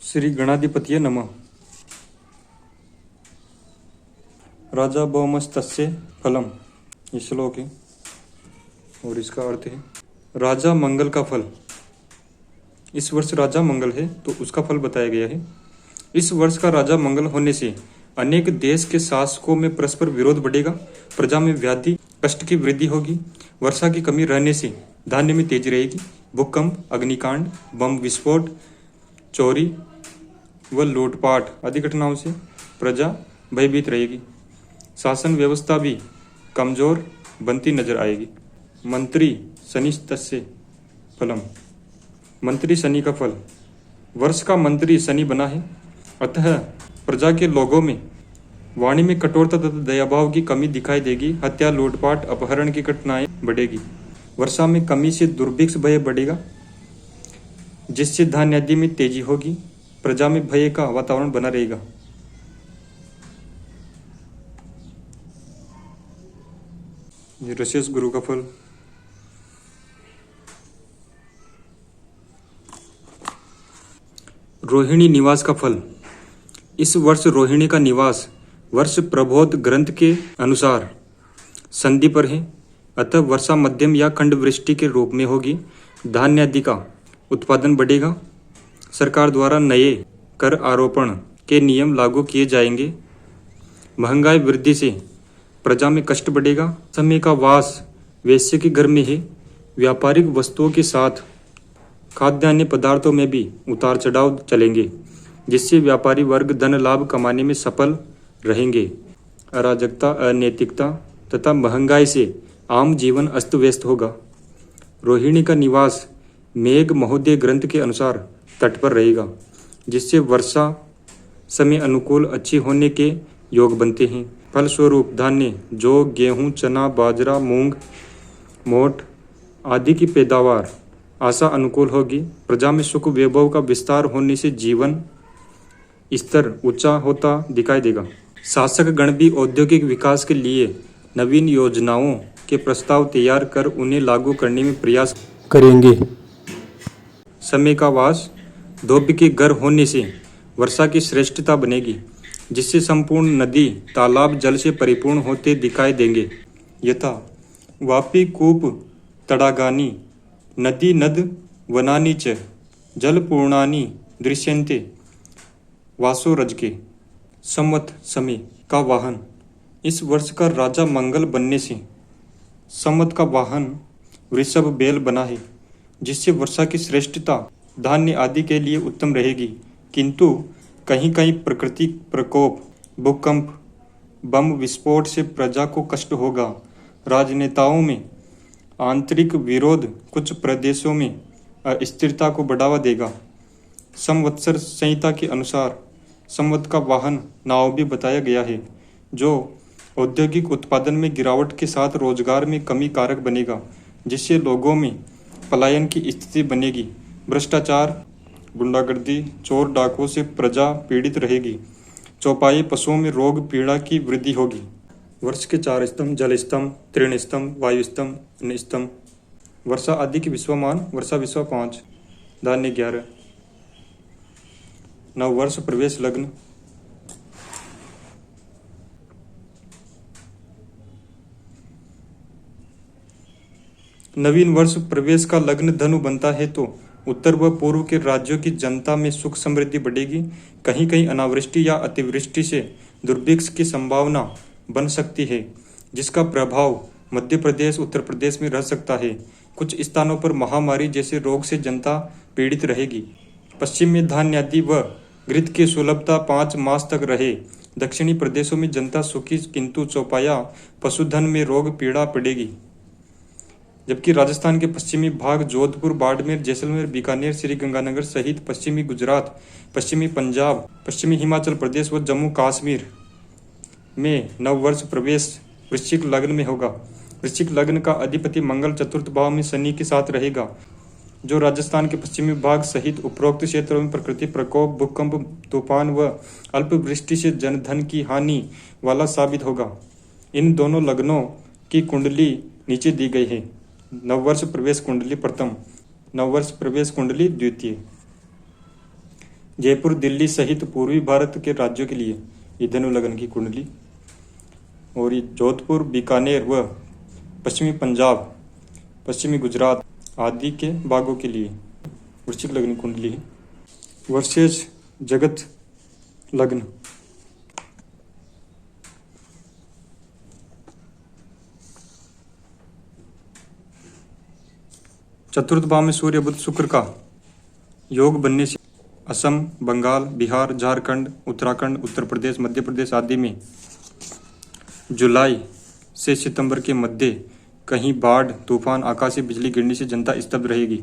श्री गणाधिपतिये नमः। राजा भौमस्तस्य फलम, ये श्लोक है और इसका अर्थ है राजा मंगल का फल। इस वर्ष राजा मंगल है तो उसका फल बताया गया है। इस वर्ष का राजा मंगल होने से अनेक देश के शासकों में परस्पर विरोध बढ़ेगा, प्रजा में व्याधि कष्ट की वृद्धि होगी, वर्षा की कमी रहने से धान्य में तेजी रहेगी, भूकंप, अग्निकांड, बम विस्फोट, चोरी व लूटपाट आदि घटनाओं से प्रजा भयभीत रहेगी। शासन व्यवस्था भी कमजोर बनती नजर आएगी। मंत्री शनि तस्य फलम, मंत्री शनि का फल। वर्ष का मंत्री शनि बना है, अतः प्रजा के लोगों में वाणी में कठोरता तथा दयाभाव की कमी दिखाई देगी। हत्या, लूटपाट, अपहरण की घटनाएं बढ़ेगी। वर्षा में कमी से दुर्भिक्ष भय बढ़ेगा, जिससे धान्य आदि में तेजी होगी। प्रजा में भय का वातावरण बना रहेगा। ये ऋषेश गुरु का फल। रोहिणी निवास का फल। इस वर्ष रोहिणी का निवास वर्ष प्रबोध ग्रंथ के अनुसार संधि पर है, अतः वर्षा मध्यम या खंड वृष्टि के रूप में होगी। धान्य आदि का उत्पादन बढ़ेगा। सरकार द्वारा नए कर आरोपण के नियम लागू किए जाएंगे। महंगाई वृद्धि से प्रजा में कष्ट बढ़ेगा। समय का वास वैश्य के घर में है। व्यापारिक वस्तुओं के साथ खाद्यान्य पदार्थों में भी उतार चढ़ाव चलेंगे, जिससे व्यापारी वर्ग धन लाभ कमाने में सफल रहेंगे। अराजकता, अनैतिकता तथा महंगाई से आम जीवन अस्त व्यस्त होगा। रोहिणी का निवास मेघ महोदय ग्रंथ के अनुसार तट पर रहेगा, जिससे वर्षा समय अनुकूल अच्छी होने के योग बनते हैं। फलस्वरूप धान्य जौ, गेहूं, चना, बाजरा, मूंग, मोठ आदि की पैदावार आशा अनुकूल होगी। प्रजा में सुख वैभव का विस्तार होने से जीवन स्तर ऊंचा होता दिखाई देगा। शासक गण भी औद्योगिक विकास के लिए नवीन योजनाओं के प्रस्ताव तैयार कर उन्हें लागू करने में प्रयास करेंगे। समय का वास धोबी के घर होने से वर्षा की श्रेष्ठता बनेगी, जिससे संपूर्ण नदी तालाब जल से परिपूर्ण होते दिखाई देंगे। यथा वापी कूप तड़ागानी नदी नद वनानी च जलपूर्णानि दृश्यन्ते वासो रज के। संवत समय का वाहन। इस वर्ष का राजा मंगल बनने से संवत का वाहन वृषभ बैल बना है, जिससे वर्षा की श्रेष्ठता धान्य आदि के लिए उत्तम रहेगी। किंतु कहीं कहीं प्रकृति प्रकोप, भूकंप, बम विस्फोट से प्रजा को कष्ट होगा। राजनेताओं में आंतरिक विरोध कुछ प्रदेशों में अस्थिरता को बढ़ावा देगा। संवत्सर संहिता के अनुसार संवत का वाहन नाव भी बताया गया है, जो औद्योगिक उत्पादन में गिरावट के साथ रोजगार में कमी कारक बनेगा, जिससे लोगों में पलायन की स्थिति बनेगी। भ्रष्टाचार, गुंडागर्दी, चोर डाकुओं से प्रजा पीड़ित रहेगी। चौपाई पशुओं में रोग पीड़ा की वृद्धि होगी। वर्ष के 4 स्तंभ जल स्तंभ, तृण स्तंभ, वायु स्तंभ, अन्न स्तंभ। वर्षा आदि की विश्वमान। वर्षा विश्व 5, धान्य 11। नववर्ष प्रवेश लग्न। नवीन वर्ष प्रवेश का लग्न धनु बनता है तो उत्तर व पूर्व के राज्यों की जनता में सुख समृद्धि बढ़ेगी। कहीं कहीं अनावृष्टि या अतिवृष्टि से दुर्भिक्ष की संभावना बन सकती है, जिसका प्रभाव मध्य प्रदेश, उत्तर प्रदेश में रह सकता है। कुछ स्थानों पर महामारी जैसे रोग से जनता पीड़ित रहेगी। पश्चिम में धान्य आदि व घृत की सुलभता 5 मास तक रहे। दक्षिणी प्रदेशों में जनता सुखी, किंतु चौपाया पशुधन में रोग पीड़ा पड़ेगी। जबकि राजस्थान के पश्चिमी भाग जोधपुर, बाड़मेर, जैसलमेर, बीकानेर, श्रीगंगानगर सहित पश्चिमी गुजरात, पश्चिमी पंजाब, पश्चिमी हिमाचल प्रदेश व जम्मू कश्मीर में नववर्ष प्रवेश वृश्चिक लग्न में होगा। वृश्चिक लग्न का अधिपति मंगल चतुर्थ भाव में शनि के साथ रहेगा, जो राजस्थान के पश्चिमी भाग सहित उपरोक्त क्षेत्रों में प्रकृति प्रकोप, भूकंप, तूफान व अल्प वृष्टि से जनधन की हानि वाला साबित होगा। इन दोनों लग्नों की कुंडली नीचे दी गई है। नववर्ष प्रवेश कुंडली प्रथम, नववर्ष प्रवेश कुंडली द्वितीय। जयपुर दिल्ली सहित पूर्वी भारत के राज्यों के लिए ये धनु लग्न की कुंडली। और ये जोधपुर बीकानेर व पश्चिमी पंजाब, पश्चिमी गुजरात आदि के भागों के लिए वृश्चिक लग्न की कुंडली है। वर्षेज जगत लग्न। चतुर्थ भाव में सूर्य बुध शुक्र का योग बनने से असम, बंगाल, बिहार, झारखंड, उत्तराखंड, उत्तर प्रदेश, मध्य प्रदेश आदि में जुलाई से सितंबर के मध्य कहीं बाढ़, तूफान, आकाशीय बिजली गिरने से जनता स्तब्ध रहेगी।